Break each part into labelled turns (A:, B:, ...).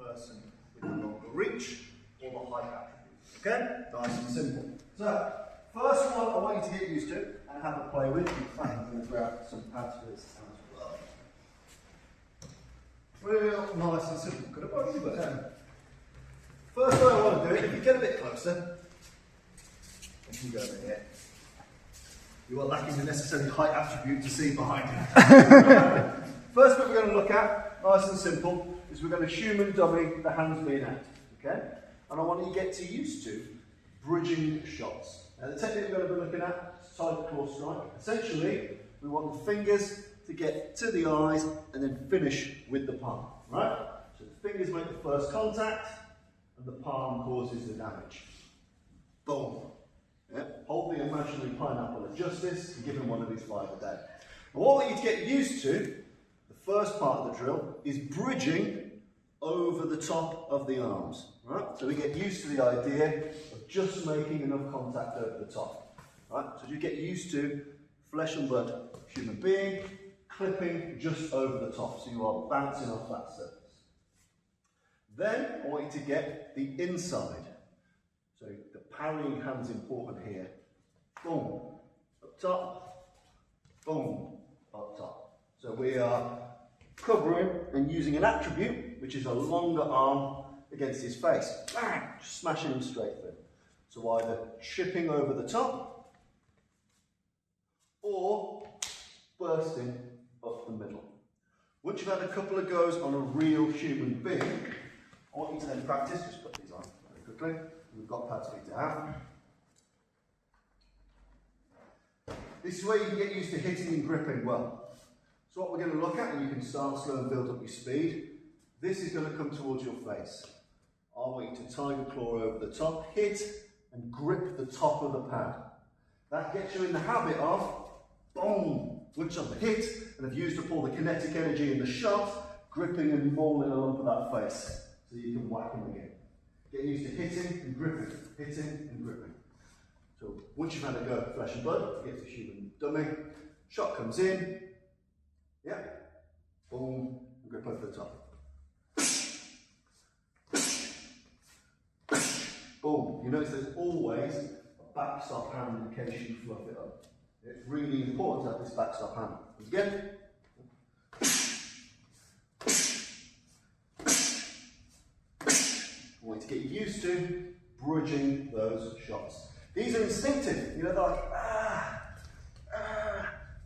A: person with the longer reach or the height attribute. Okay? Nice and simple. So, first one I want you to get used to and have a play with. I'm going to grab some pads for this as well. Real nice and simple. Could have both, but first way I want to do it, if you get a bit closer, you can go over here. You are lacking the necessary height attribute to see behind you. First bit we're going to look at, nice and simple, is we're going to human dummy the hands being out. Okay? And I want you to get used to bridging shots. Now the technique we're going to be looking at is side claw strike. Essentially, we want the fingers to get to the eyes and then finish with the palm. Right? So the fingers make the first contact and the palm causes the damage. Boom. Yeah. Hold the imaginary pineapple at justice and give him one of these 5 a day. And what I want you to get used to, the first part of the drill, is bridging over the top of the arms. Right? So we get used to the idea of just making enough contact over the top. Right? So you get used to flesh and blood human being clipping just over the top. So you are bouncing off that surface. Then I want you to get the inside. So the parrying hand's important here. Boom, up top, boom, up top. So we are covering and using an attribute, which is a longer arm, against his face. Bang! Just smashing him straight through. So either chipping over the top, or bursting up the middle. Once you've had a couple of goes on a real human being, I want you to then practice, just put these on very quickly. We've got pads for you to have. This is where you can get used to hitting and gripping well. So what we're going to look at, and you can start slow and build up your speed, this is going to come towards your face. I want you to tiger claw over the top, hit and grip the top of the pad. That gets you in the habit of, boom, once I've hit and I've used up all the kinetic energy in the shot, gripping and mauling a lump of that face so you can whack him again. Get used to hitting and gripping, hitting and gripping. So once you've had a go at flesh and blood, get to human dummy, shot comes in, yeah, boom, and grip over the top. Boom. You notice there's always a backstop hand in case you fluff it up. It's really important to have this backstop hand. Once again. I want you to get used to bridging those shots. These are instinctive. You know, they're like,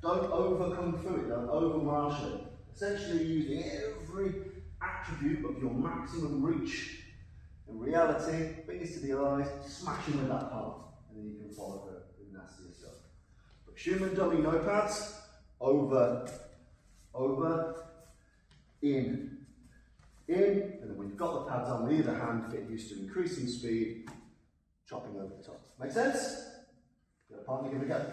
A: Don't over kung fu it, don't over martial it. Essentially using every attribute of your maximum reach. In reality, fingers to the eyes, smashing with that palm, and then you can follow the nastier stuff. But human dummy no pads, over, in, and then when you've got the pads on the other hand, get used to increasing speed, chopping over the top. Make sense? Get a partner, give it a go.